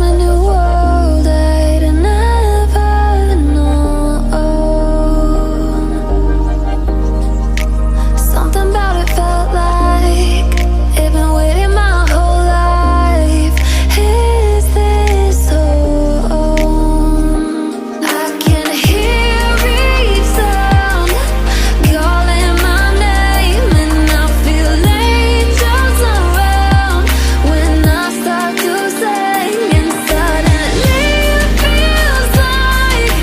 from a new world I'd never known. Something about it felt like it'd been waiting my whole life. Is this home? I can hear each sound calling my name, and I feel angels around when I start to sing. And suddenly it feels like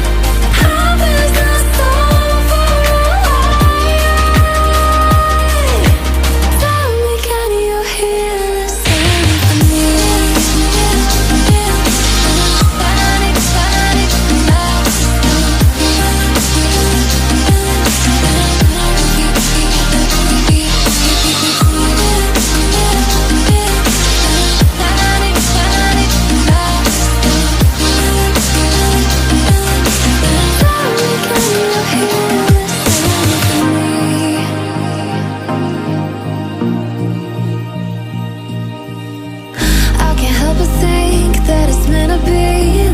heaven's not so far away. Tell me, can you hear the symphony? I can't help but think that it's meant to be.